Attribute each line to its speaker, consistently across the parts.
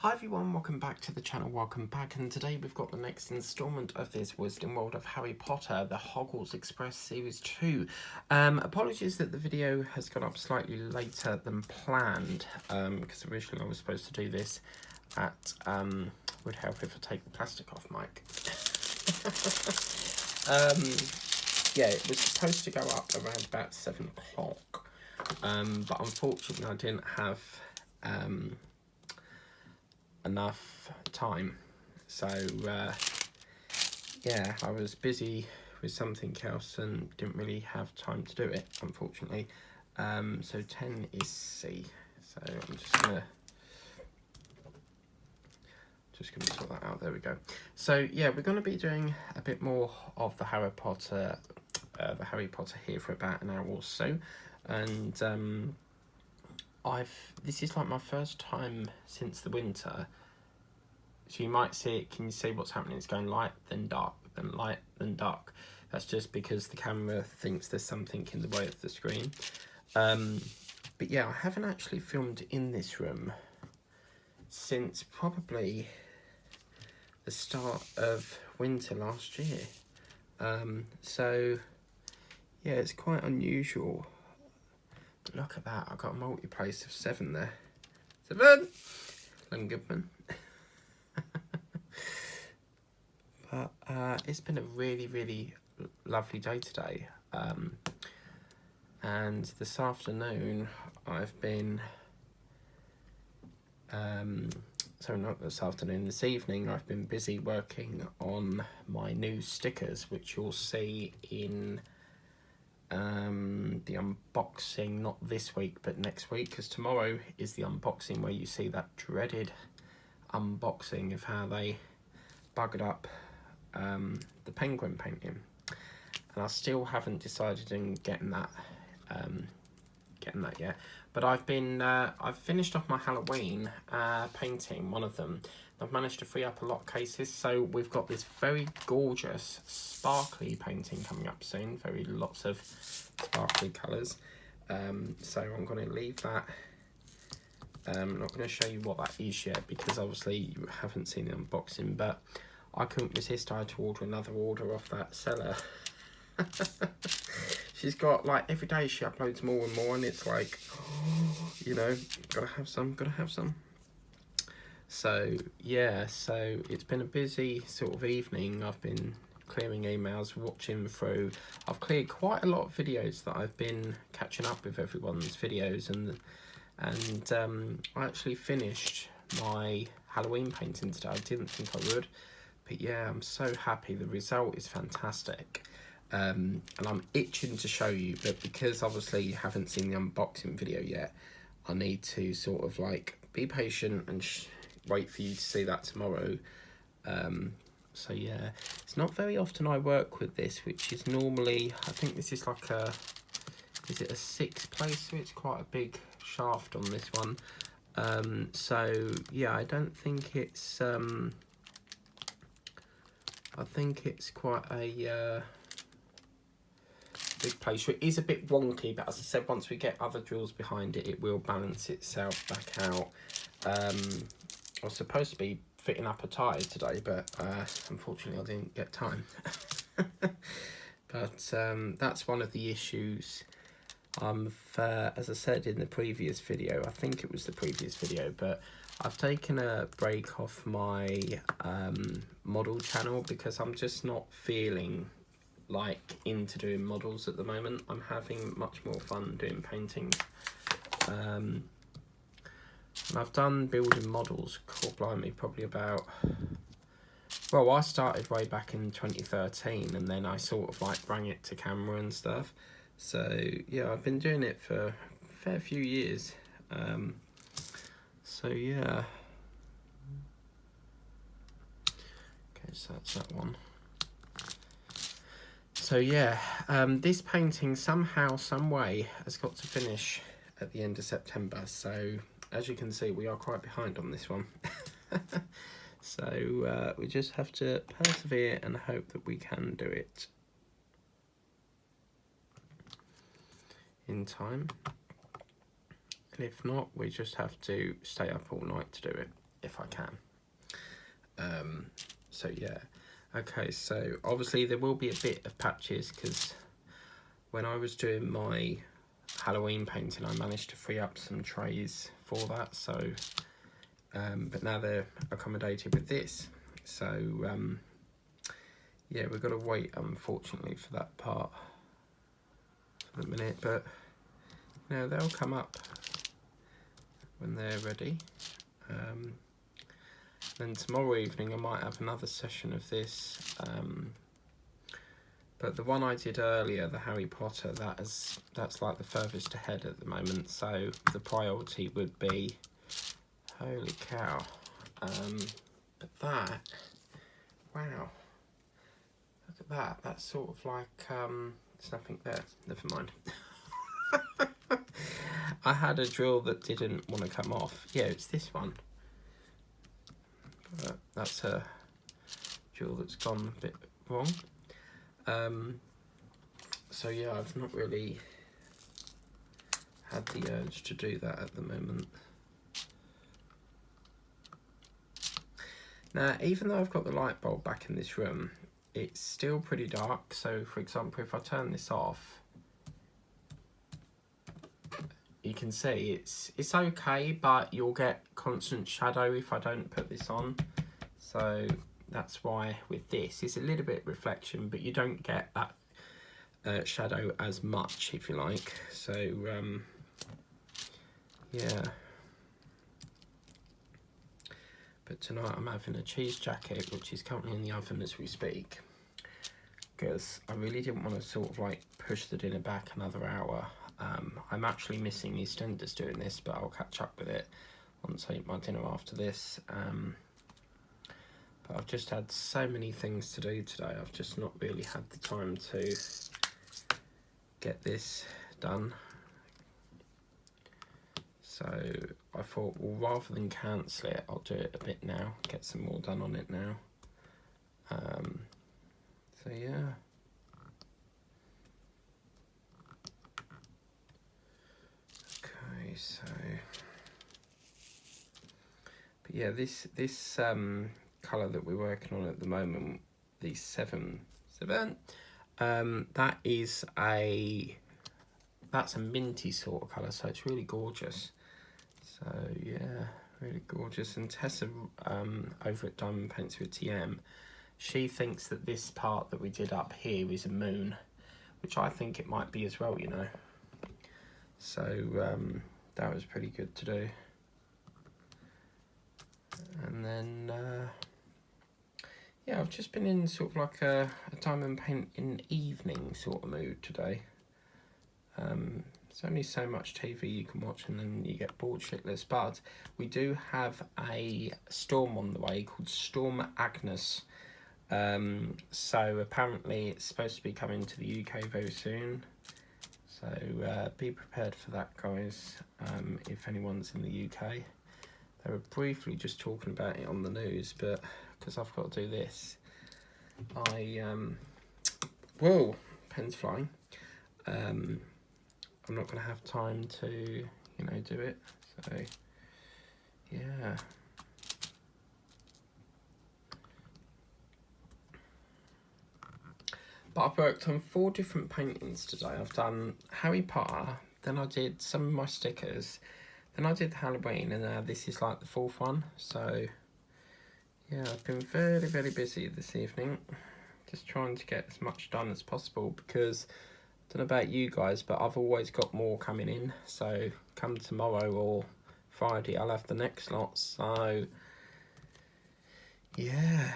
Speaker 1: Hi everyone, welcome back to the channel, welcome back, and today we've got the next instalment of this Wizarding World of Harry Potter, the Hogwarts Express Series 2. Apologies that the video has gone up slightly later than planned, because originally I was supposed to do this at, would help if I take the plastic off, Mike. Yeah, it was supposed to go up around about 7 o'clock, but unfortunately I didn't have enough time, so yeah, I was busy with something else and didn't really have time to do it, unfortunately. So 10 is C, so I'm just gonna sort that out. There we go. So yeah, we're going to be doing a bit more of the Harry Potter here for about an hour or so, and this is like my first time since the winter, so you might see it. Can you see what's happening? It's going light, then dark, then light, then dark. That's just because the camera thinks there's something in the way of the screen. But yeah, I haven't actually filmed in this room since probably the start of winter last year. So yeah, it's quite unusual. But look at that, I've got a multi-place of 7 there. 7! Len Goodman. But it's been a really lovely day today. And this afternoon I've been, sorry, not this afternoon, this evening I've been busy working on my new stickers, which you'll see in the unboxing, not this week but next week, because tomorrow is the unboxing where you see that dreaded unboxing of how they buggered up the penguin painting, and I still haven't decided on getting that yet. But I've finished off my Halloween painting, one of them. I've managed to free up a lot of cases, so we've got this very gorgeous sparkly painting coming up soon. Lots of sparkly colours. So I'm going to leave that. I'm not going to show you what that is yet, because obviously you haven't seen the unboxing, but I couldn't resist. I had to order another order off that seller. She's got, like, every day she uploads more and more, and it's like, oh, you know, gotta have some. So yeah, so it's been a busy sort of evening. I've been clearing emails, watching through. I've cleared quite a lot of videos that I've been catching up with everyone's videos, and I actually finished my Halloween painting today. I didn't think I would, but yeah, I'm so happy. The result is fantastic. And I'm itching to show you, but because obviously you haven't seen the unboxing video yet, I need to sort of like be patient and wait for you to see that tomorrow. So yeah, it's not very often I work with this, which is normally, I think this is like is it a 6 placer? It's quite a big shaft on this one. So yeah, I don't think it's I think it's quite a big placer. It is a bit wonky, but as I said, once we get other drills behind it, it will balance itself back out. I was supposed to be fitting up a tyre today, but unfortunately I didn't get time. But that's one of the issues. As I said in the previous video, I think it was the previous video, but I've taken a break off my model channel because I'm just not feeling like into doing models at the moment. I'm having much more fun doing paintings. And I've done building models, God blimey, probably about, well, I started way back in 2013, and then I sort of like bring it to camera and stuff. So yeah, I've been doing it for a fair few years. So yeah. Okay, so that's that one. So yeah, this painting somehow, some way has got to finish at the end of September. So as you can see, we are quite behind on this one. So we just have to persevere and hope that we can do it in time. And if not, we just have to stay up all night to do it, if if I can. So yeah, okay, so obviously there will be a bit of patches because when I was doing my Halloween painting I managed to free up some trays for that, so but now they're accommodated with this, so yeah, we've got to wait unfortunately for that part for the minute, but you know, they'll come up when they're ready. Then tomorrow evening I might have another session of this, but the one I did earlier, the Harry Potter, that's like the furthest ahead at the moment, so the priority would be, holy cow, but that, wow, look at that, that's sort of like, there's nothing there, never mind. I had a drill that didn't want to come off. Yeah, it's this one. But that's a drill that's gone a bit wrong. So yeah, I've not really had the urge to do that at the moment. Now, even though I've got the light bulb back in this room, it's still pretty dark. So for example, if I turn this off, you can see it's okay, but you'll get constant shadow if I don't put this on. So that's why with this, it's a little bit reflection, but you don't get that shadow as much, if you like. So yeah. But tonight I'm having a cheese jacket, which is currently in the oven as we speak, because I really didn't want to sort of like push the dinner back another hour. I'm actually missing EastEnders doing this, but I'll catch up with it once I eat my dinner after this. But I've just had so many things to do today, I've just not really had the time to get this done. So I thought, well, rather than cancel it, I'll do it a bit now, get some more done on it now. So yeah. Okay, so, but yeah, this colour that we're working on at the moment, the 7, that's a minty sort of colour, so it's really gorgeous. So yeah, really gorgeous. And Tessa over at Diamond Paints with TM, she thinks that this part that we did up here is a moon, which I think it might be as well, you know. So that was pretty good to do. And then yeah, I've just been in sort of like a diamond paint in evening sort of mood today. There's only so much TV you can watch and then you get bored shitless, but we do have a storm on the way called Storm Agnes. So apparently it's supposed to be coming to the UK very soon. So be prepared for that, guys, if anyone's in the UK. They were briefly just talking about it on the news, but because I've got to do this, whoa, pen's flying. I'm not going to have time to, you know, do it. So, yeah. But I've worked on 4 different paintings today. I've done Harry Potter, then I did some of my stickers, then I did Halloween, and now this is like the 4th one. So, yeah, I've been very, very busy this evening. Just trying to get as much done as possible because, I don't know about you guys, but I've always got more coming in. So, come tomorrow or Friday, I'll have the next lot. So, yeah.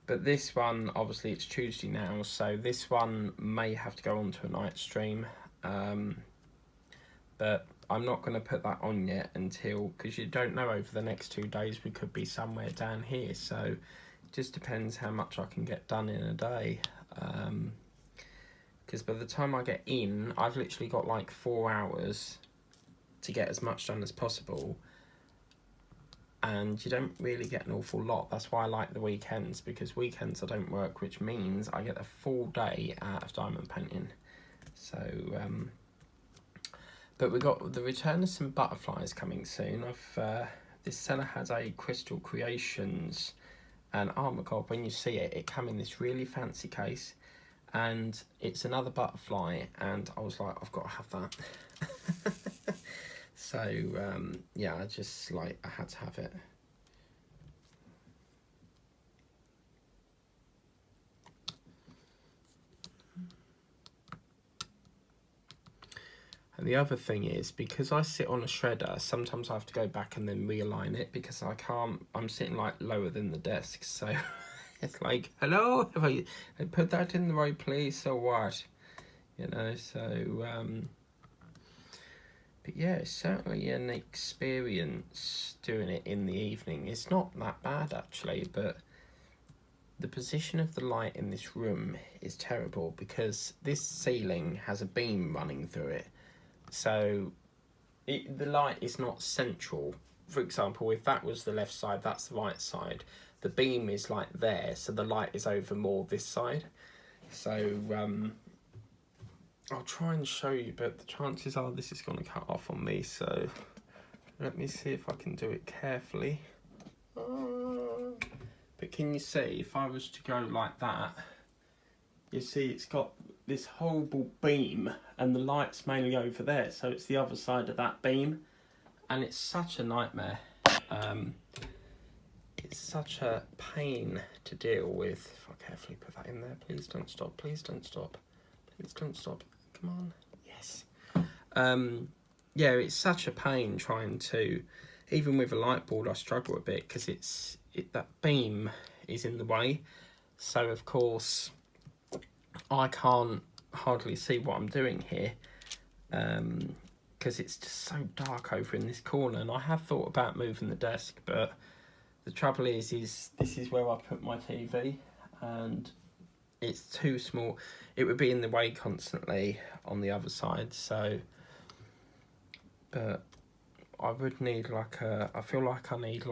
Speaker 1: But this one, obviously it's Tuesday now, so this one may have to go on to a night stream. But I'm not going to put that on yet until, because you don't know, over the next 2 days we could be somewhere down here. So it just depends how much I can get done in a day. Because by the time I get in, I've literally got like 4 hours to get as much done as possible. and you don't really get an awful lot. That's why I like the weekends, because weekends I don't work, which means I get a full day out of diamond painting. So, but we got the return of some butterflies coming soon. This seller has a Crystal Creations, and oh my god, when you see it, it came in this really fancy case, and it's another butterfly, and I was like, I've got to have that. So yeah, I had to have it. And the other thing is, because I sit on a shredder, sometimes I have to go back and then realign it, because I'm sitting like lower than the desk, so it's like, hello, have I put that in the right place or what? You know, so but yeah, it's certainly an experience doing it in the evening. It's not that bad actually, but the position of the light in this room is terrible, because this ceiling has a beam running through it. So the light is not central. For example, if that was the left side, that's the right side. The beam is like there, so the light is over more this side. So I'll try and show you, but the chances are this is going to cut off on me. So let me see if I can do it carefully. But can you see, if I was to go like that, you see it's got this horrible beam, and the light's mainly over there, so it's the other side of that beam, and it's such a nightmare. It's such a pain to deal with. If I carefully put that in there, please don't stop, please don't stop, please don't stop, come on, yes. Yeah, it's such a pain trying to, even with a light board I struggle a bit, because that beam is in the way, so of course I can't hardly see what I'm doing here, because it's just so dark over in this corner. And I have thought about moving the desk, but the trouble is this is where I put my TV, and it's too small. It would be in the way constantly on the other side. So, but I would need I feel like I need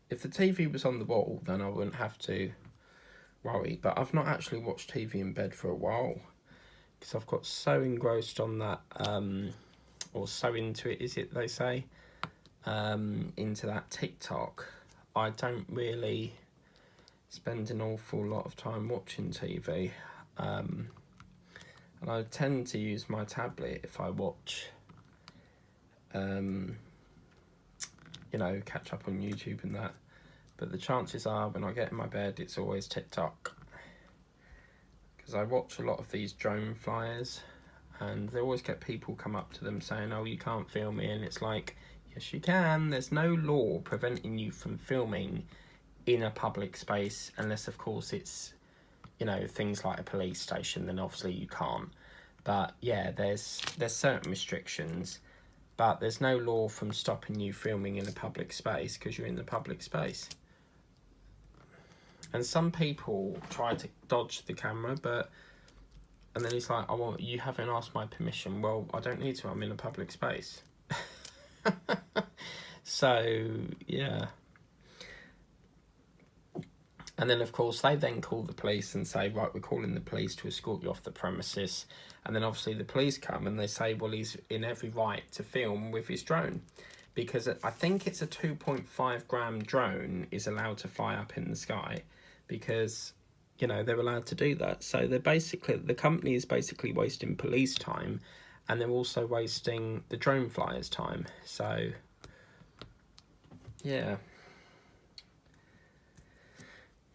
Speaker 1: if the TV was on the wall, then I wouldn't have to worry. But I've not actually watched TV in bed for a while, because I've got so engrossed on that, or so into it, is it they say, into that TikTok. I don't really spend an awful lot of time watching TV, and I tend to use my tablet if I watch, you know, catch up on YouTube and that. But the chances are, when I get in my bed, it's always TikTok, because I watch a lot of these drone flyers, and they always get people come up to them saying, oh, you can't film me, and it's like, yes you can. There's no law preventing you from filming in a public space, unless of course it's, you know, things like a police station, then obviously you can't. But yeah, there's certain restrictions, but there's no law from stopping you filming in a public space, because you're in the public space. And some people try to dodge the camera, and then it's like, oh, well, you haven't asked my permission. Well, I don't need to, I'm in a public space. So, yeah. And then, of course, they then call the police and say, right, we're calling the police to escort you off the premises. And then, obviously, the police come and they say, well, he's in every right to film with his drone. Because I think it's a 2.5 gram drone is allowed to fly up in the sky, because, you know, they're allowed to do that. So they're basically, the company is basically wasting police time, and they're also wasting the drone flyers' time. So, yeah.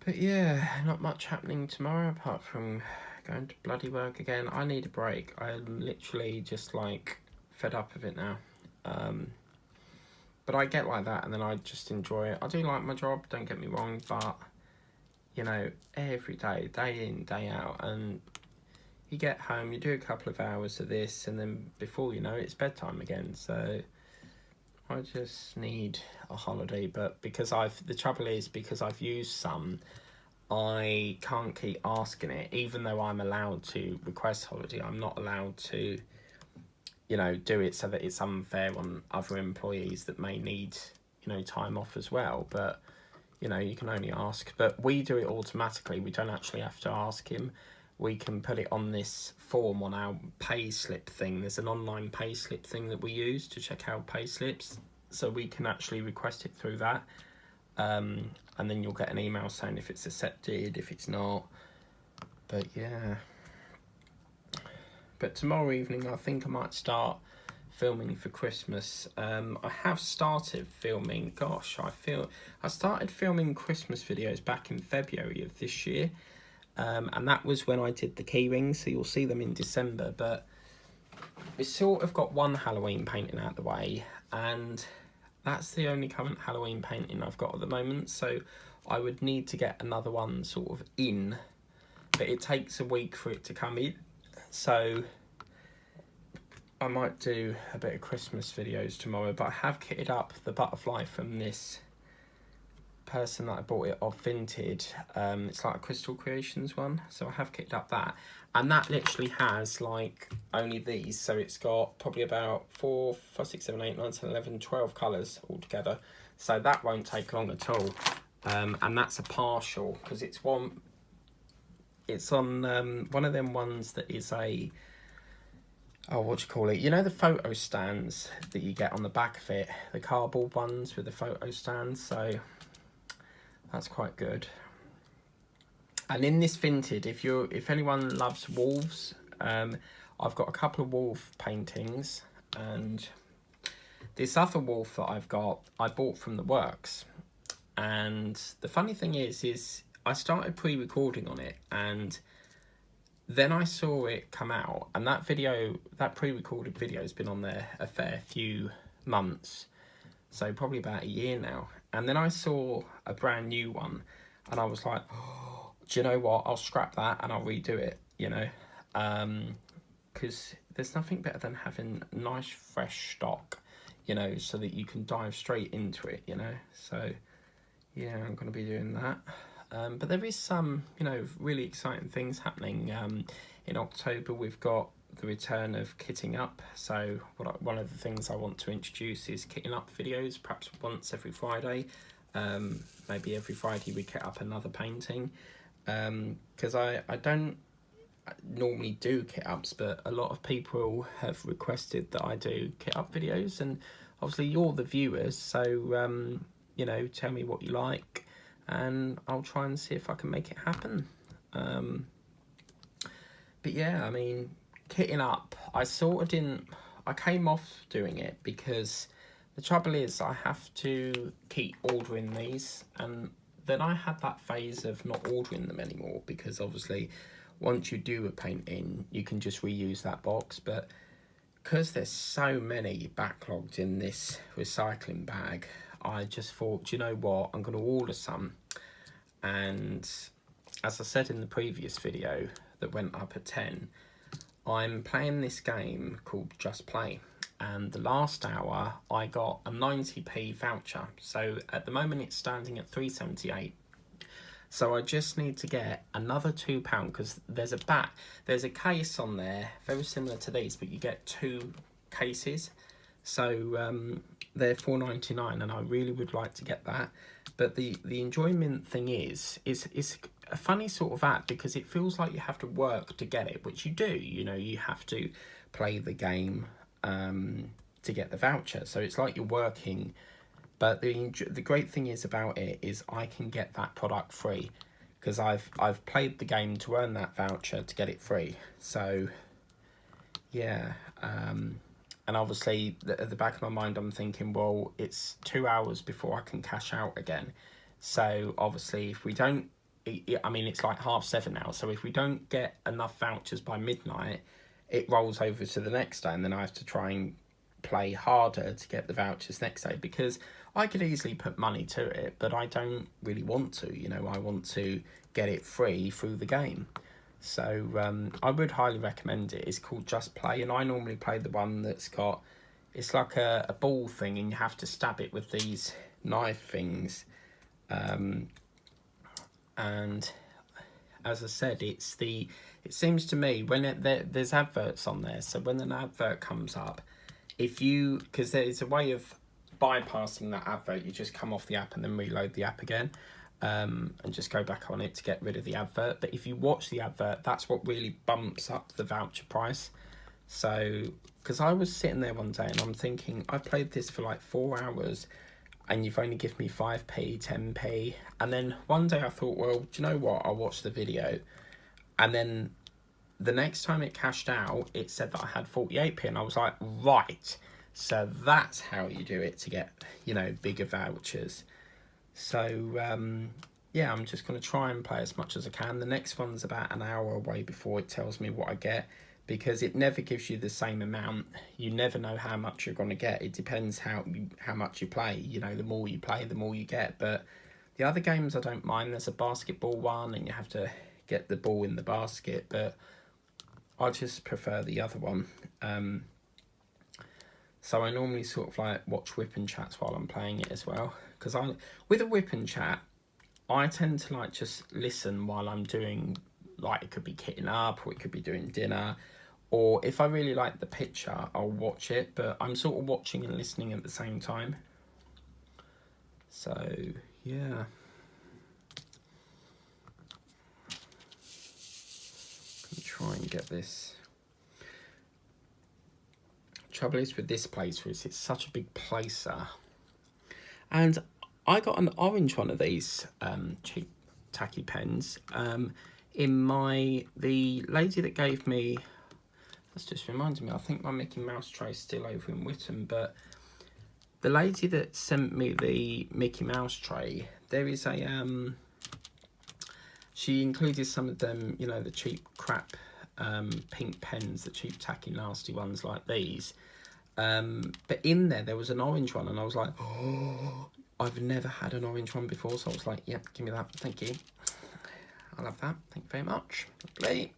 Speaker 1: But yeah, not much happening tomorrow apart from going to bloody work again. I need a break. I'm literally just like fed up of it now. But I get like that, and then I just enjoy it. I do like my job, don't get me wrong, but, you know, every day, day in, day out, and you get home, you do a couple of hours of this, and then before you know it, it's bedtime again. So I just need a holiday. But because the trouble is, because I've used some, I can't keep asking it. Even though I'm allowed to request holiday, I'm not allowed to, you know, do it so that it's unfair on other employees that may need, you know, time off as well. But, you know, you can only ask. But we do it automatically. We don't actually have to ask him. We can put it on this form on our payslip thing. There's an online payslip thing that we use to check our payslips. So we can actually request it through that. And then you'll get an email saying if it's accepted, if it's not. But yeah. But tomorrow evening, I think I might start filming for Christmas. I have started filming. Gosh, I started filming Christmas videos back in February of this year. And that was when I did the key rings, so you'll see them in December. But we sort of got one Halloween painting out of the way, and that's the only current Halloween painting I've got at the moment. So I would need to get another one sort of in, but it takes a week for it to come in. So I might do a bit of Christmas videos tomorrow, but I have kitted up the butterfly from this person that I bought it off Vinted. It's like a Crystal Creations one, so I have kitted up that, and that literally has like only these, so it's got probably about 4, 5, 6, 7, 8, 9, 10, 11, 12 colours altogether, so that won't take long at all. And that's a partial, because it's on one of them ones that is a, oh, what do you call it? You know the photo stands that you get on the back of it, the cardboard ones with the photo stands, so that's quite good. And in this Vinted, if anyone loves wolves, I've got a couple of wolf paintings, and this other wolf that I've got, I bought from the works. And the funny thing is I started pre-recording on it, and then I saw it come out, and that pre-recorded video has been on there a fair few months, so probably about a year now. And then I saw a brand new one, and I was like, oh, do you know what? I'll scrap that and I'll redo it, you know, because there's nothing better than having nice fresh stock, you know, so that you can dive straight into it, you know. So yeah, I'm going to be doing that. But there is some, you know, really exciting things happening. In October, we've got the return of kitting up. So one of the things I want to introduce is kitting up videos, perhaps once every Friday. Maybe every Friday we kit up another painting. Because I don't normally do kit ups, but a lot of people have requested that I do kit up videos, and obviously you're the viewers, so you know, tell me what you like, and I'll try and see if I can make it happen. But yeah, I mean, kitting up, I came off doing it because the trouble is I have to keep ordering these, and then I had that phase of not ordering them anymore, because obviously once you do a painting you can just reuse that box, but because there's so many backlogged in this recycling bag, I just thought, do you know what, I'm going to order some. And as I said in the previous video that went up at 10, I'm playing this game called Just Play, and the last hour I got a 90p voucher, so at the moment it's standing at £3.78. So I just need to get another £2, because there's a case on there very similar to these, but you get 2 cases, so they're £4.99, and I really would like to get that. But the enjoyment thing is a funny sort of app, because it feels like you have to work to get it, which you do. You know, you have to play the game to get the voucher, so it's like you're working. But the great thing is about it is I can get that product free, because I've played the game to earn that voucher to get it free. So yeah, and obviously at the back of my mind I'm thinking, well, it's 2 hours before I can cash out again. So obviously if we don't, I mean, it's like 7:30 now, so if we don't get enough vouchers by midnight, it rolls over to the next day, and then I have to try and play harder to get the vouchers next day, because I could easily put money to it, but I don't really want to, you know. I want to get it free through the game. So I would highly recommend it. It's called Just Play, and I normally play the one that's got, it's like a ball thing, and you have to stab it with these knife things. And as I said, it seems to me when there's adverts on there, so when an advert comes up, because there's a way of bypassing that advert, you just come off the app and then reload the app again, and just go back on it to get rid of the advert. But if you watch the advert, that's what really bumps up the voucher price. So, because I was sitting there one day and I'm thinking, I played this for like 4 hours and you've only given me 5p, 10p. And then one day I thought, well, do you know what? I'll watch the video. And then the next time it cashed out, it said that I had 48p, and I was like, right, so that's how you do it to get, you know, bigger vouchers. So yeah, I'm just going to try and play as much as I can. The next one's about an hour away before it tells me what I get, because it never gives you the same amount. You never know how much you're going to get. It depends how much you play. You know, the more you play, the more you get. But the other games I don't mind. There's a basketball one and you have to get the ball in the basket, but I just prefer the other one. So I normally sort of like watch whip and chats while I'm playing it as well. Because with a whip and chat, I tend to like just listen while I'm doing, like, it could be kitting up or it could be doing dinner. Or if I really like the picture, I'll watch it. But I'm sort of watching and listening at the same time. So, yeah. Try and get this. Trouble is with this placer is it's such a big placer, and I got an orange one of these cheap tacky pens. The lady that gave me, that's just reminded me, I think my Mickey Mouse tray is still over in Whittam, but the lady that sent me the Mickey Mouse tray, there is a she included some of them, you know, the cheap crap pink pens, the cheap tacky nasty ones like these. But in there was an orange one, and I was like, oh, I've never had an orange one before. So I was like, yep, give me that, thank you. I love that, thank you very much. Lovely.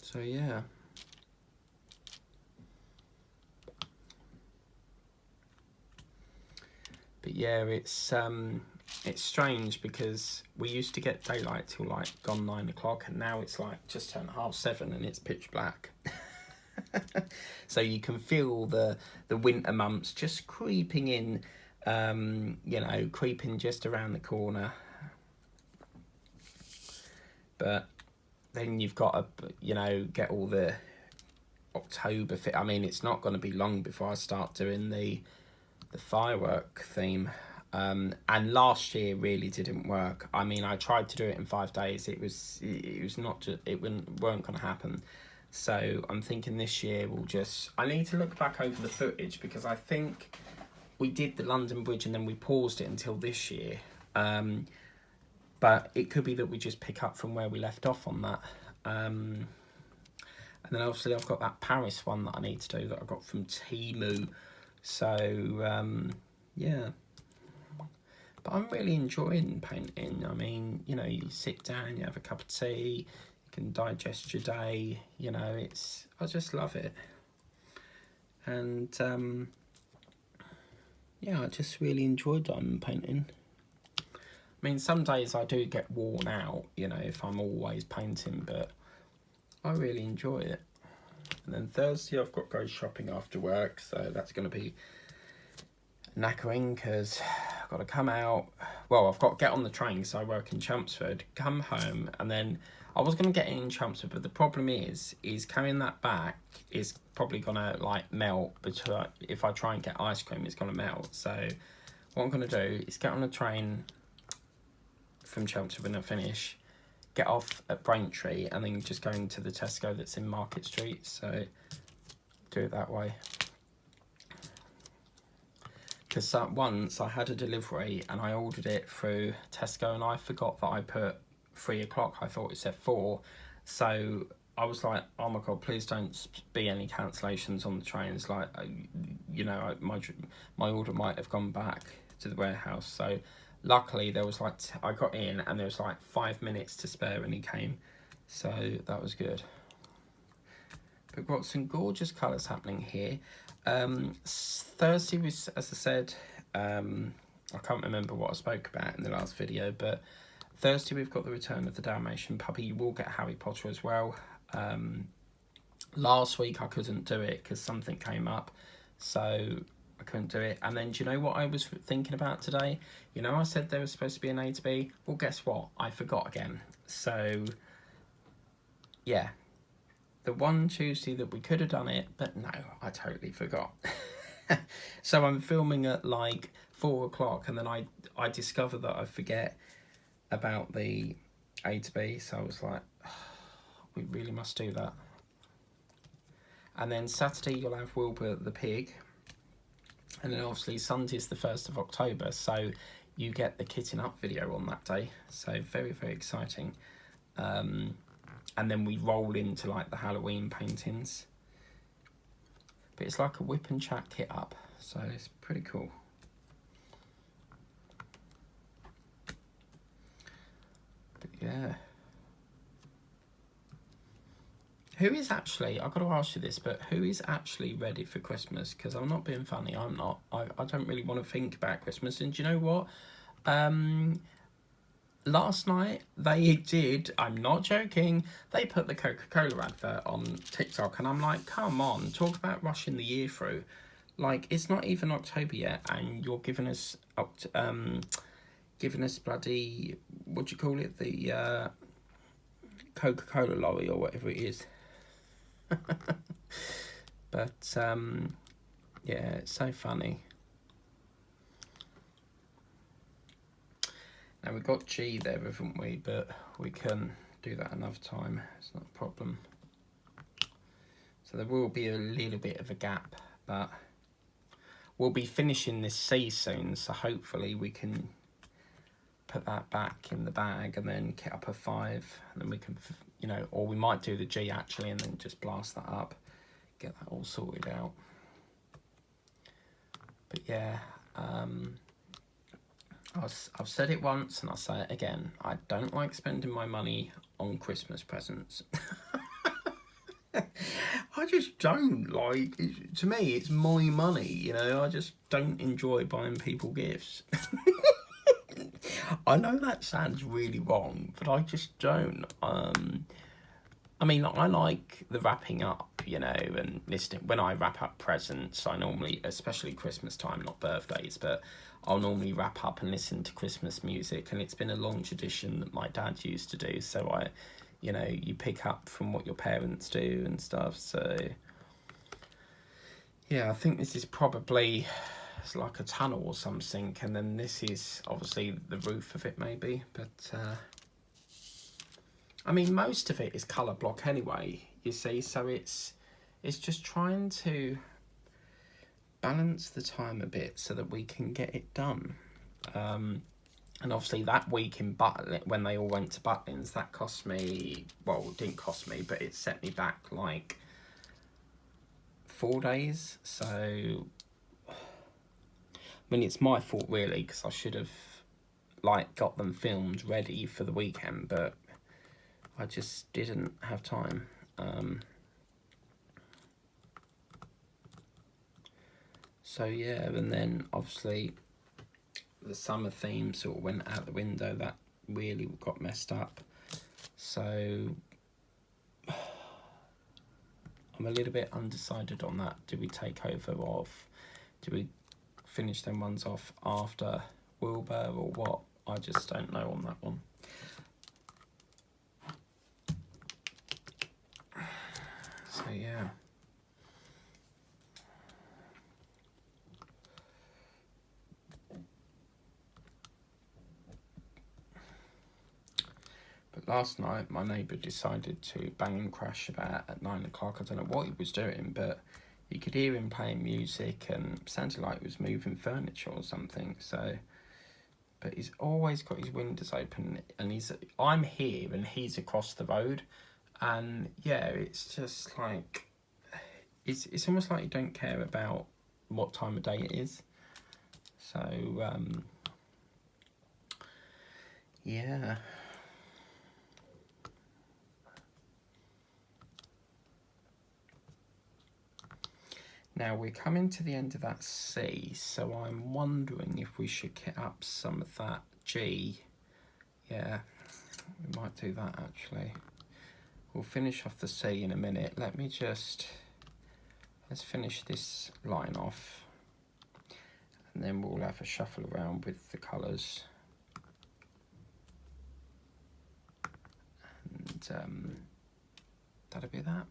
Speaker 1: So yeah. But yeah, it's strange because we used to get daylight till like gone 9 o'clock, and now it's like just turned 7:30 and it's pitch black. So you can feel the winter months just creeping in, you know, creeping just around the corner. But then you've got to, you know, get all the October fit. I mean, it's not going to be long before I start doing the firework theme. And last year really didn't work. I mean, I tried to do it in 5 days. It was not just, weren't going to happen. So I'm thinking this year I need to look back over the footage, because I think we did the London Bridge and then we paused it until this year. But it could be that we just pick up from where we left off on that. And then obviously I've got that Paris one that I need to do that I got from Temu. So, yeah. But I'm really enjoying painting. I mean, you know, you sit down, you have a cup of tea, you can digest your day, you know, I just love it. And, yeah, I just really enjoy diamond painting. I mean, some days I do get worn out, you know, if I'm always painting, but I really enjoy it. And then Thursday I've got to go shopping after work, so that's going to be knackering, because I've got to come out. Well, I've got to get on the train, because I work in Chelmsford, come home, and then I was going to get in Chelmsford, but the problem is carrying that back is probably going to like melt, but if I try and get ice cream, it's going to melt. So what I'm going to do is get on the train from Chelmsford when I finish, get off at Braintree, and then just go into the Tesco that's in Market Street. So do it that way. Because once I had a delivery and I ordered it through Tesco, and I forgot that I put 3 o'clock. I thought it said 4. So I was like, oh my God, please don't be any cancellations on the trains. Like, you know, my order might have gone back to the warehouse. So luckily there was like, I got in and there was like 5 minutes to spare when he came. So that was good. We've got some gorgeous colours happening here. Thursday was, as I said, I can't remember what I spoke about in the last video, but Thursday we've got the return of the Dalmatian puppy. You will get Harry Potter as well. Last week I couldn't do it because something came up, so I couldn't do it. And then do you know what I was thinking about today? You know, I said there was supposed to be an A to B. Well, guess what? I forgot again. So, yeah. The one Tuesday that we could have done it, but no, I totally forgot. So I'm filming at like 4 o'clock, and then I discover that I forget about the A to B. So I was like, oh, we really must do that. And then Saturday you'll have Wilbur the pig. And then obviously Sunday's the 1st of October, so you get the kitting up video on that day. So very, very exciting. And then we roll into like the Halloween paintings. But it's like a whip and chat kit up, so it's pretty cool. But yeah. Who is actually, I've got to ask you this, but who is actually ready for Christmas? Because I'm not being funny, I'm not. I don't really want to think about Christmas. And do you know what? Last night they did, I'm not joking, they put the Coca-Cola advert on TikTok, and I'm like, come on, talk about rushing the year through. Like, it's not even October yet, and you're giving us bloody, what do you call it, the Coca-Cola lorry or whatever it is. But yeah, it's so funny. Now we've got G there, haven't we? But we can do that another time. It's not a problem. So there will be a little bit of a gap, but we'll be finishing this C soon. So hopefully we can put that back in the bag and then kit up a 5. And then we can, you know, or we might do the G actually and then just blast that up. Get that all sorted out. But yeah, I've said it once and I'll say it again. I don't like spending my money on Christmas presents. I just don't like, to me it's my money, you know, I just don't enjoy buying people gifts. I know that sounds really wrong, but I just don't. I mean, I like the wrapping up, you know, and listening. When I wrap up presents, I normally, especially Christmas time, not birthdays, but I'll normally wrap up and listen to Christmas music. And it's been a long tradition that my dad used to do. So I, you know, you pick up from what your parents do and stuff. So yeah, I think this is probably, it's like a tunnel or something. And then this is obviously the roof of it maybe, but I mean, most of it is colour block anyway, you see, so it's just trying to balance the time a bit so that we can get it done. And obviously that week in Butlin, when they all went to Butlins, that cost me, well, it didn't cost me, but it set me back like 4 days. So, I mean, it's my fault really, because I should have like got them filmed ready for the weekend, but I just didn't have time. So yeah, and then obviously the summer theme sort of went out the window. That really got messed up. So I'm a little bit undecided on that. Do we take over off? Do we finish them ones off after Wilbur or what? I just don't know on that one. So yeah. But last night my neighbour decided to bang and crash about at 9 o'clock. I don't know what he was doing, but you could hear him playing music and it sounded like he was moving furniture or something. So, but he's always got his windows open, and I'm here and he's across the road, and yeah, it's just like, it's almost like you don't care about what time of day it is. So yeah. Now we're coming to the end of that C, so I'm wondering if we should kit up some of that G. Yeah, we might do that actually. We'll finish off the C in a minute. Let's finish this line off, and then we'll have a shuffle around with the colours. And that'll be that.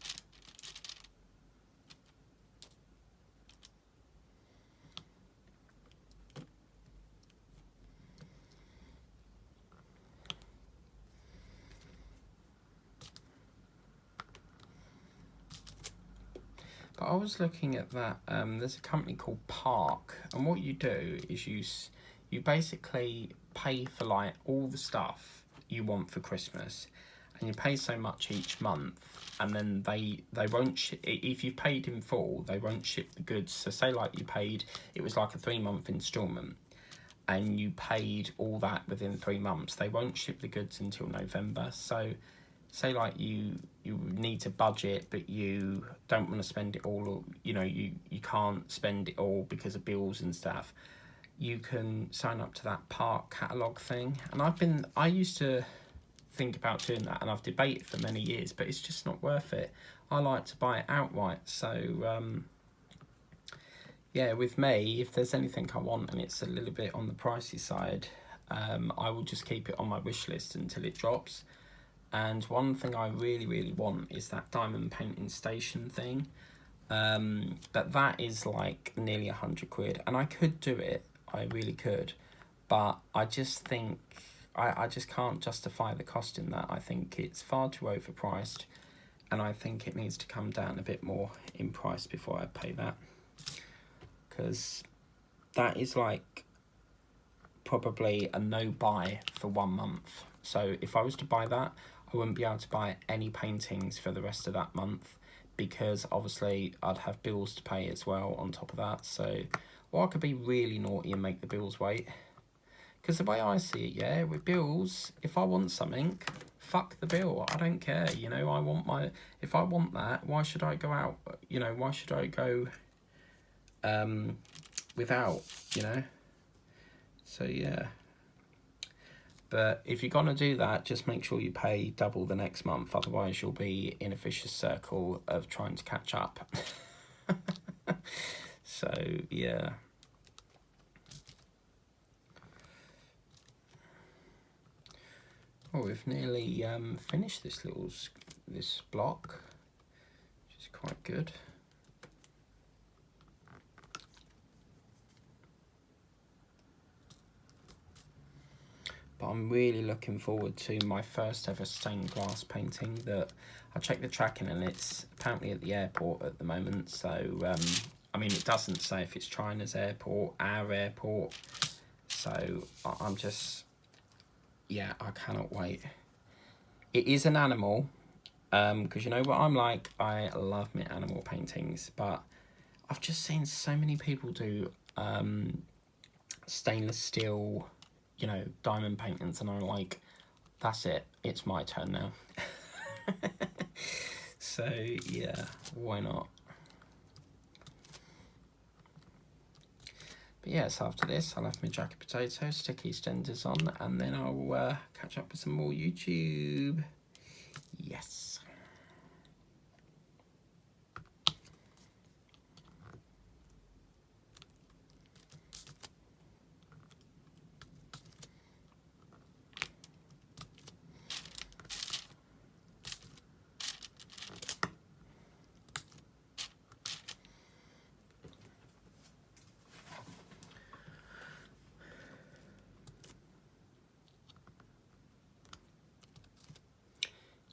Speaker 1: But I was looking at that, there's a company called Park, and what you do is you basically pay for like all the stuff you want for Christmas, and you pay so much each month, and then they won't if you've paid in full, they won't ship the goods. So say like you paid, it was like a 3-month instalment, and you paid all that within 3 months, they won't ship the goods until November. So say like you need to budget, but you don't want to spend it all, or you can't spend it all because of bills and stuff, you can sign up to that Park catalogue thing. And I used to think about doing that, and I've debated for many years, but it's just not worth it. I like to buy it outright. So yeah, with me, if there's anything I want and it's a little bit on the pricey side, I will just keep it on my wish list until it drops. And one thing I really want is that diamond painting station thing, but that is like nearly 100 quid, and I could do it, I really could, but I just think I just can't justify the cost in that. I think it's far too overpriced, and I think it needs to come down a bit more in price before I pay that, because that is like probably a no buy for 1 month. So if I was to buy that, I wouldn't be able to buy any paintings for the rest of that month, because obviously I'd have bills to pay as well on top of that. So, or I could be really naughty and make the bills wait. Because the way I see it, yeah, with bills, if I want something, fuck the bill. I don't care, if I want that, why should I go out, why should I go without, So yeah. But if you're going to do that, just make sure you pay double the next month. Otherwise, you'll be in a vicious circle of trying to catch up. So, yeah. Oh, we've nearly finished this block, which is quite good. But I'm really looking forward to my first ever stained glass painting. That I checked the tracking, and it's apparently at the airport at the moment. So I mean, it doesn't say if it's China's airport, our airport. So I'm just, yeah, I cannot wait. It is an animal, because you know what I'm like. I love my animal paintings, but I've just seen so many people do stainless steel, diamond paintings, and I'm like, that's it, it's my turn now. So yeah, why not? But yeah, so after this I'll have my jacket potato, stick EastEnders on, and then I'll catch up with some more YouTube. Yes.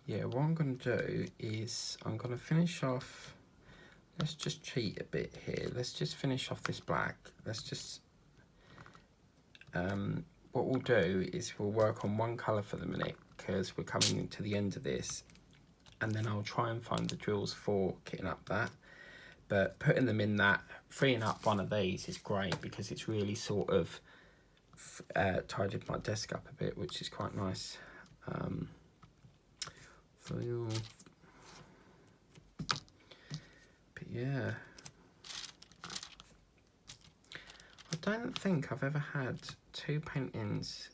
Speaker 1: Yeah, what I'm going to do is I'm going to finish off, let's just cheat a bit here, let's just finish off this black, let's just, what we'll do is we'll work on one colour for the minute, because we're coming to the end of this, and then I'll try and find the drills for kitting up that, but putting them in that, freeing up one of these is great, because it's really sort of tidied my desk up a bit, which is quite nice. But yeah, I don't think I've ever had 2 paintings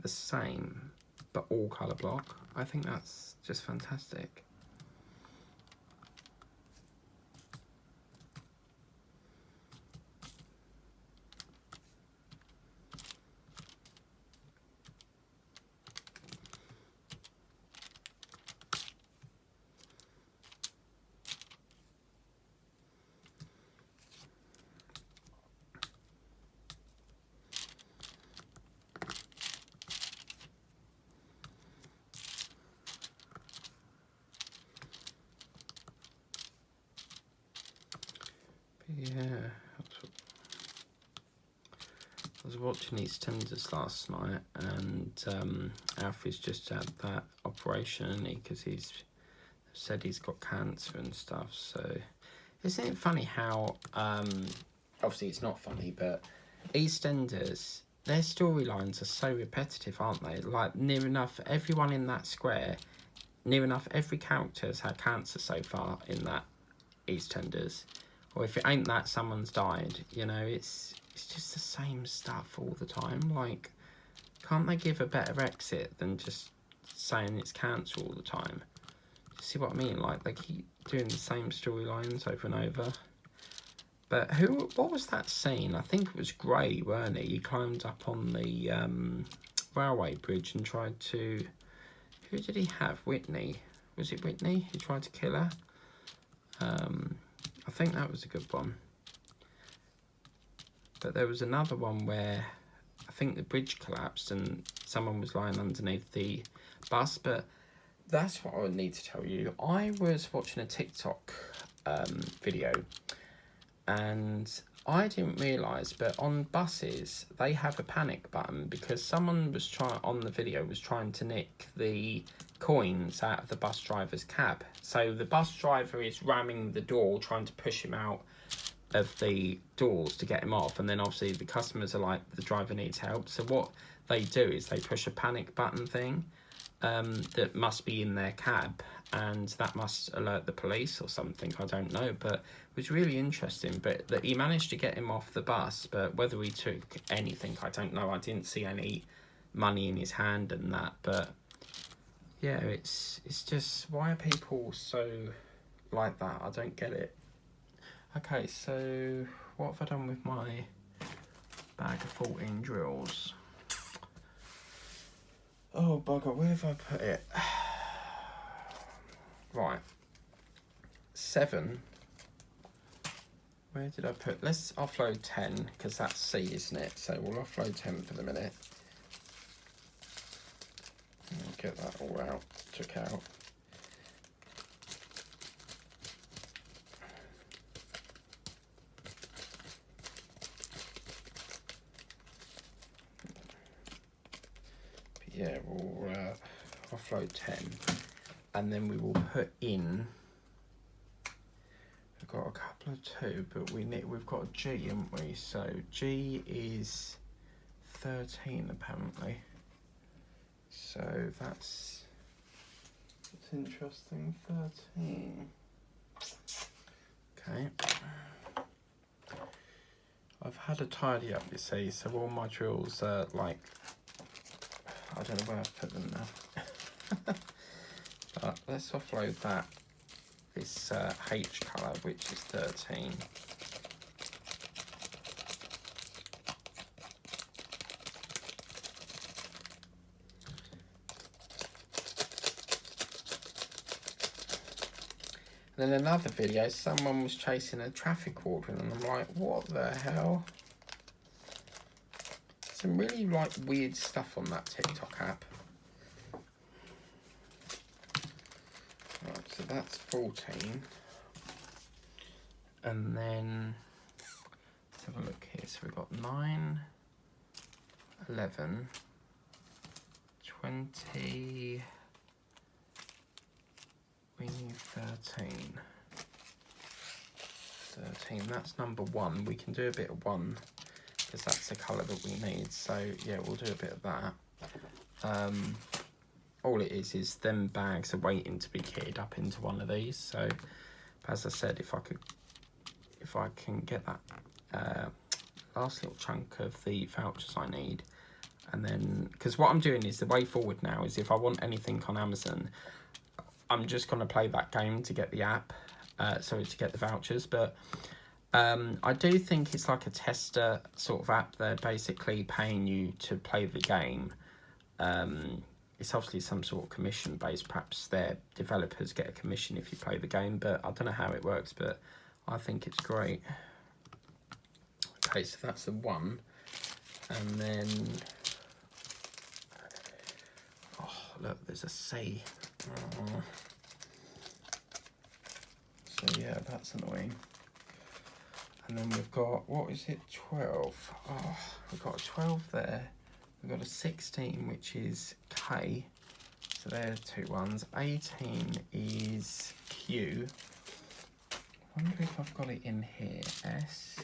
Speaker 1: the same but all colour block. I think that's just fantastic. was watching EastEnders last night, and Alfie's just had that operation because he's said he's got cancer and stuff. So isn't it funny how obviously it's not funny, but EastEnders, their storylines are so repetitive, aren't they? Like, near enough everyone in that square, near enough every character has had cancer so far in that EastEnders. Or if it ain't that, someone's died. You know, it's just the same stuff all the time. Like, can't they give a better exit than just saying it's cancer all the time? See what I mean? Like, they keep doing the same storylines over and over. But what was that scene? I think it was Grey, weren't it? He climbed up on the railway bridge and tried to... Who did he have? Whitney. Was it Whitney? He tried to kill her? I think that was a good one. But there was another one where I think the bridge collapsed and someone was lying underneath the bus. But that's what I would need to tell you. I was watching a TikTok video, and I didn't realise, but on buses they have a panic button because someone was on the video was trying to nick the coins out of the bus driver's cab. So the bus driver is ramming the door, trying to push him out of the doors to get him off, and then obviously the customers are like, the driver needs help. So what they do is they push a panic button thing that must be in their cab, and that must alert the police or something, I don't know. But it was really interesting, but that he managed to get him off the bus, but whether he took anything, I don't know. I didn't see any money in his hand and that. But yeah, it's just, why are people so like that? I don't get it. Okay, so what have I done with my bag of 14 drills? Oh bugger, where have I put it? Right, 7. Where did I put? Let's offload 10 because that's C, isn't it? So we'll offload 10 for the minute. I'll get that all out, took out. But yeah, we'll offload 10, and then we will put in. We've got a couple of 2, but we've got a G, haven't we? So G is 13 apparently. So that's interesting. 13. Okay. I've had a tidy up, you see, so all my drills are like, I don't know where I've put them now. But let's offload that. This H colour, which is 13. Then another video, someone was chasing a traffic warden, and I'm like, what the hell? Some really like weird stuff on that TikTok app. Right, so that's 14. And then let's have a look here. So we've got 9, 11, 20. We need 13. 13, that's number 1. We can do a bit of 1 because that's the colour that we need. So yeah, we'll do a bit of that. All it is them bags are waiting to be keyed up into one of these. So as I said, if I can get that last little chunk of the vouchers I need, and then, because what I'm doing is, the way forward now is, if I want anything on Amazon, I'm just going to play that game to get the app, to get the vouchers. But I do think it's like a tester sort of app. They're basically paying you to play the game. It's obviously some sort of commission based. Perhaps their developers get a commission if you play the game, but I don't know how it works, but I think it's great. Okay, so that's the 1. And then, oh look, there's a C. Oh. So yeah, that's annoying. And then we've got, what is it, 12. Oh, we've got a 12 there. We've got a 16, which is K. So there are 2 ones. 18 is Q. I wonder if I've got it in here. S.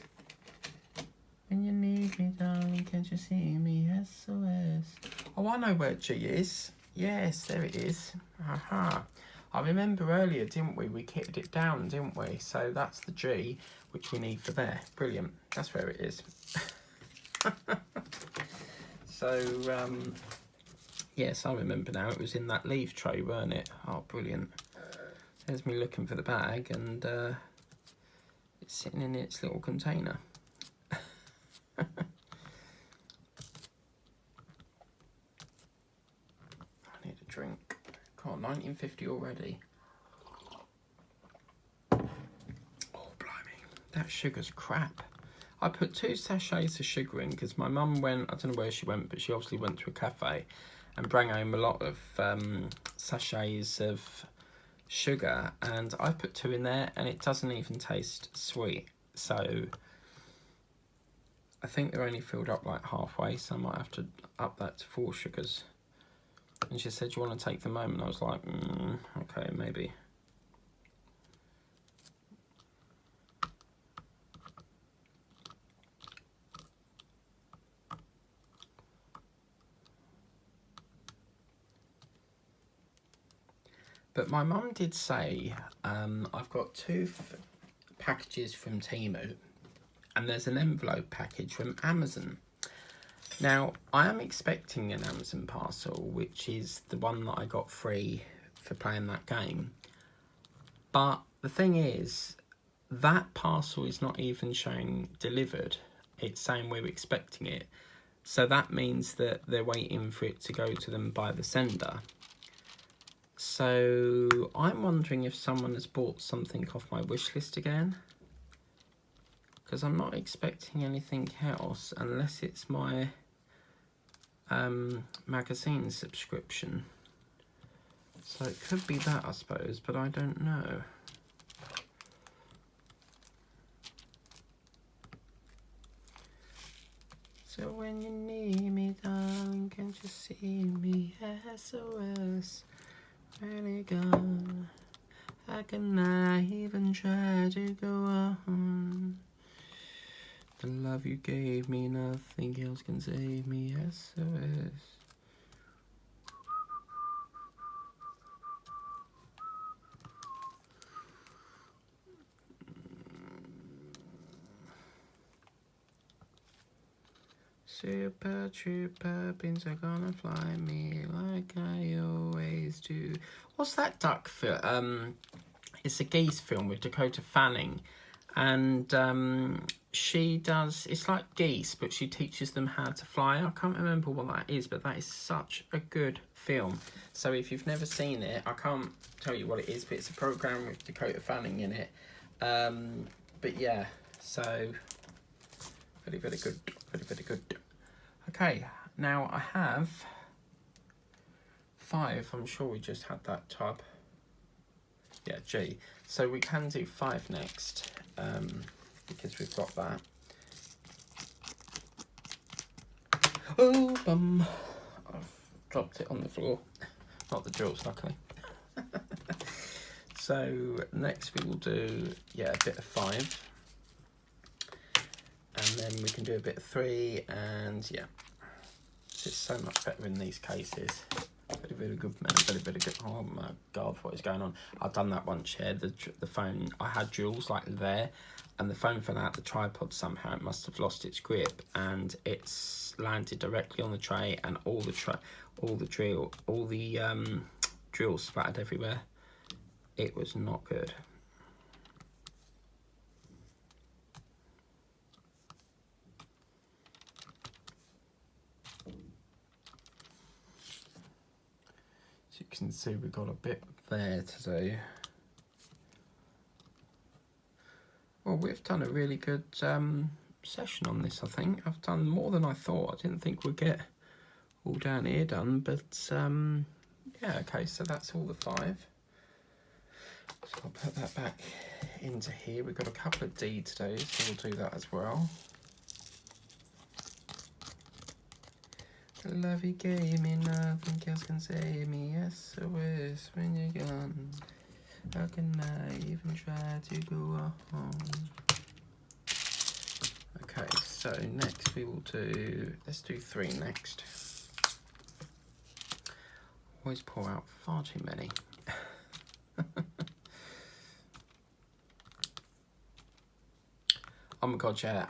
Speaker 1: When you need me, darling, can't you see me? SOS. Oh, I know where G is. Yes, there it is. Aha. I remember earlier, didn't we? We kitted it down, didn't we? So that's the G, which we need for there. Brilliant. That's where it is. So, yes, I remember now. It was in that leave tray, weren't it? Oh, brilliant. There's me looking for the bag, and it's sitting in its little container. I need a drink. God, 1950 already. Oh, blimey. That sugar's crap. I put 2 sachets of sugar in because my mum went, I don't know where she went, but she obviously went to a cafe and brought home a lot of sachets of sugar, and I put 2 in there and it doesn't even taste sweet. So I think they're only filled up like halfway, so I might have to up that to 4 sugars. And she said, do you want to take them home? And I was like, okay, maybe. But my mum did say, I've got 2 packages from Temu, and there's an envelope package from Amazon. Now, I am expecting an Amazon parcel, which is the one that I got free for playing that game. But the thing is, that parcel is not even showing delivered. It's saying we're expecting it. So that means that they're waiting for it to go to them by the sender. So I'm wondering if someone has bought something off my wish list again. Because I'm not expecting anything else unless it's my magazine subscription. So it could be that, I suppose, but I don't know. So when you need me, darling, can't you see me? SOS. Really gone. How can I even try to go on? The love you gave me, nothing else can save me. SOS. Super trooper, pins are gonna fly me like I always do. What's that duck film? It's a geese film with Dakota Fanning, and she does, it's like geese, but she teaches them how to fly. I can't remember what that is, but that is such a good film. So if you've never seen it, I can't tell you what it is, but it's a program with Dakota Fanning in it. But yeah, so very, very good, very, very good. Okay, now I have 5. I'm sure we just had that tub. Yeah, G. So we can do 5 next, because we've got that. Oh, bum. I've dropped it on the floor. Not the drills, luckily. So next we will do, yeah, a bit of 5. And then we can do a bit of 3, and yeah. It's so much better in these cases. Very, very good, man. Very, very good. Oh my God, what is going on? I've done that once, yeah. The phone, I had drills like there, and the phone fell out the tripod somehow. It must have lost its grip, and it's landed directly on the tray, and all the drills splattered everywhere. It was not good. As you can see, we've got a bit there to do. Well, we've done a really good session on this, I think. I've done more than I thought. I didn't think we'd get all down here done, but yeah, okay, so that's all the 5. So I'll put that back into here. We've got a couple of D today, so we'll do that as well. Love you gave me, nothing else can save me. SOS when you're gone. How can I even try to go on? Okay, so next we will do, let's do 3 next. Always pour out far too many. Oh my god, yeah,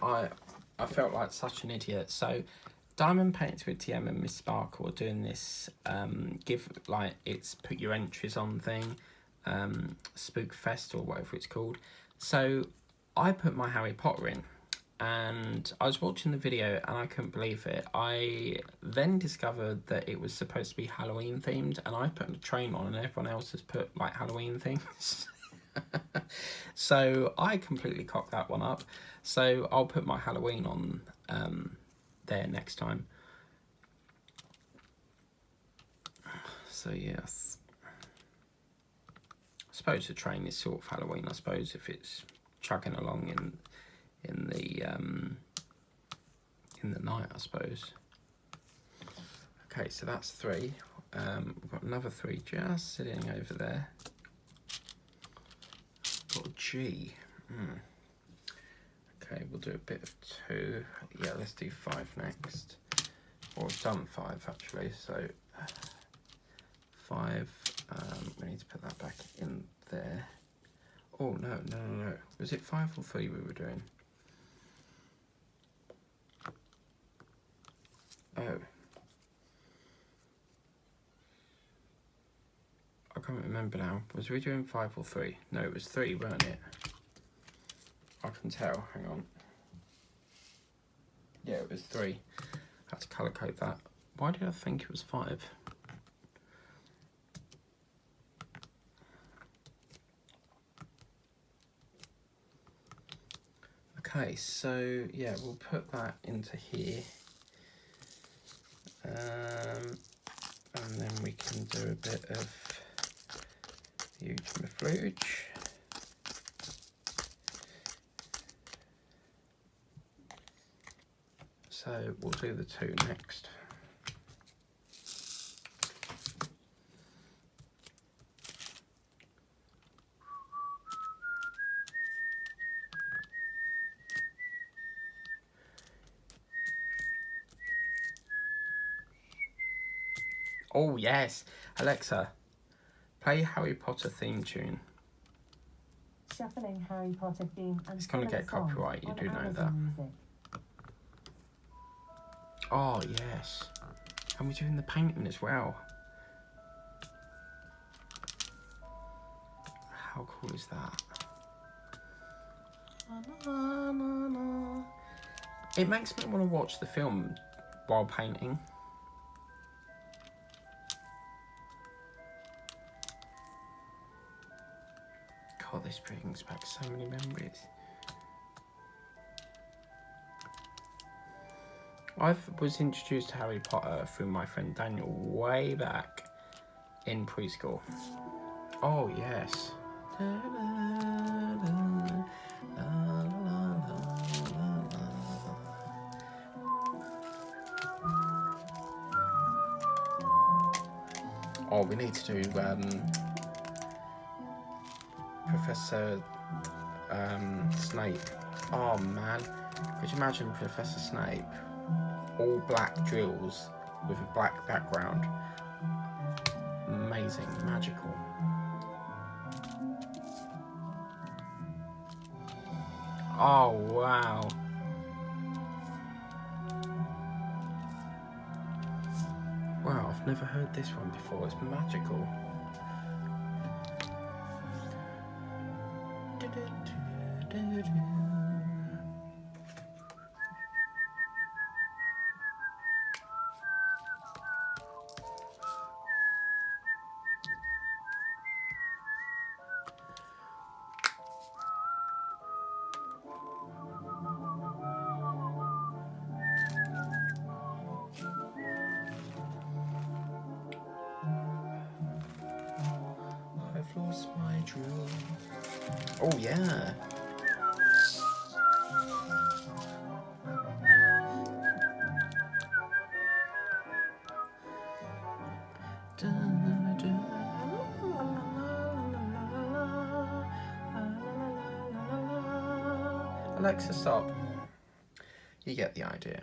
Speaker 1: I felt like such an idiot. So Diamond Paints with TM and Miss Sparkle are doing this give, like, it's put your entries on thing, Spook Fest or whatever it's called. So I put my Harry Potter in, and I was watching the video and I couldn't believe it. I then discovered that it was supposed to be Halloween themed, and I put a train on and everyone else has put like Halloween things. So I completely cocked that one up. So I'll put my Halloween on there next time. So yes, I suppose the train is sort of Halloween. I suppose if it's chugging along in the night, I suppose. Okay, so that's 3. We've got another 3 just sitting over there. Got a G. Okay, we'll do a bit of 2. Yeah, let's do 5 next. Or we've done 5 actually, so 5. We need to put that back in there. Oh, no. Was it 5 or 3 we were doing? Oh. I can't remember now. Was we doing 5 or 3? No, it was 3, weren't it? I can tell. Hang on. Yeah, it was 3. I had to colour code that. Why did I think it was 5? Okay, so yeah, we'll put that into here. And then we can do a bit of huge mafluge. So we'll do the 2 next. Oh yes, Alexa, play Harry Potter theme tune.
Speaker 2: Shuffling Harry Potter theme and
Speaker 1: it's gonna get copyright, you do know that.
Speaker 2: Music.
Speaker 1: Oh yes, and we're doing the painting as well. How cool is that? It makes me want to watch the film while painting. God, this brings back so many memories. I was introduced to Harry Potter through my friend Daniel way back in preschool. Oh yes. Oh, we need to do Professor Snape. Oh man, could you imagine Professor Snape? All black drills with a black background. Amazing, magical. Oh wow. Wow, I've never heard this one before. It's magical. drill. Oh yeah. Alexa, stop. You get the idea.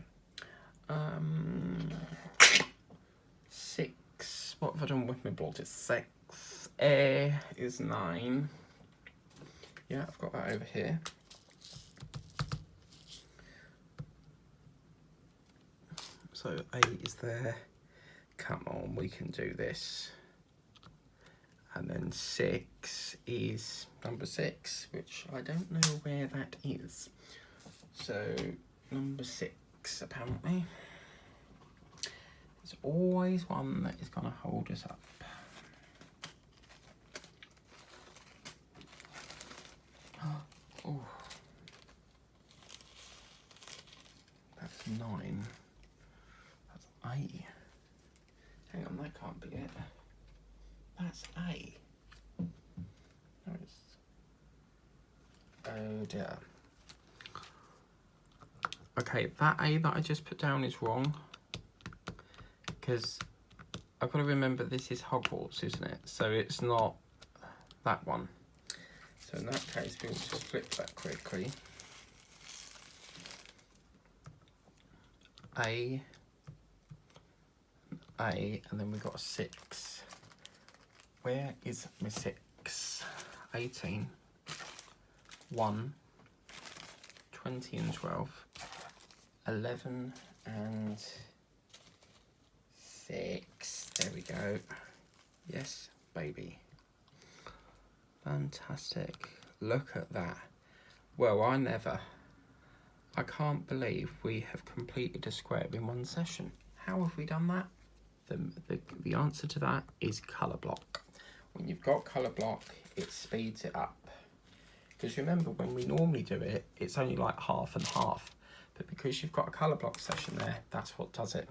Speaker 1: 6. What have I done with my board? It's 6. A is 9. Yeah, I've got that over here. So A is there. Come on, we can do this. And then 6 is number 6, which I don't know where that is. So number 6, apparently. There's always one that is going to hold us up. Oh, that's 9. That's A. Hang on, that can't be it. That's A. No, it's... Oh dear. Okay, that A that I just put down is wrong. Because I've got to remember this is Hogwarts, isn't it? So it's not that one. So in that case, we'll just flip that quickly. A, and then we've got a 6. Where is my 6? 18, 1, 20 and 12, 11 and 6. There we go. Yes, baby. Fantastic. Look at that. Well, I can't believe we have completed a square in one session. How have we done that? The answer to that is colour block. When you've got colour block, it speeds it up. Because remember, when we normally do it, it's only like half and half. But because you've got a colour block session there, that's what does it.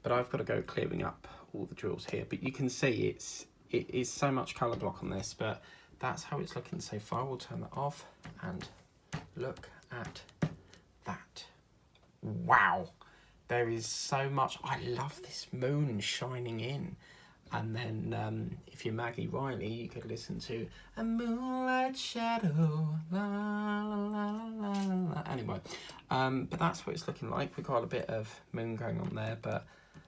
Speaker 1: But I've got to go clearing up all the drills here. But you can see it is so much colour block on this, but that's how it's looking so far. We'll turn that off and look at that. Wow, there is so much. I love this moon shining in. And then if you're Maggie Riley, you could listen to A Moonlight Shadow, la la la la la la. Anyway, but that's what it's looking like. We've got a bit of moon going on there, but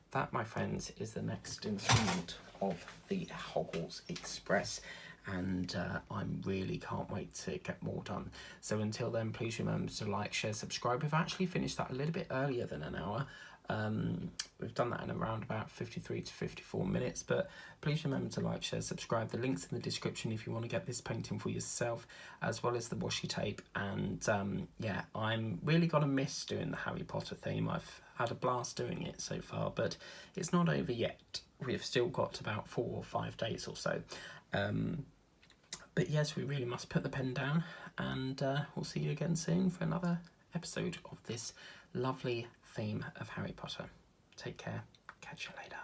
Speaker 1: that, my friends, is the next installment of the Hogwarts Express. And I really can't wait to get more done. So until then, please remember to like, share, subscribe. We've actually finished that a little bit earlier than an hour. We've done that in around about 53 to 54 minutes, but please remember to like, share, subscribe. The link's in the description if you want to get this painting for yourself, as well as the washi tape. And yeah, I'm really gonna miss doing the Harry Potter theme. I've had a blast doing it so far, but it's not over yet. We've still got about 4 or 5 days or so. But yes, we really must put the pen down, and we'll see you again soon for another episode of this lovely theme of Harry Potter. Take care. Catch you later.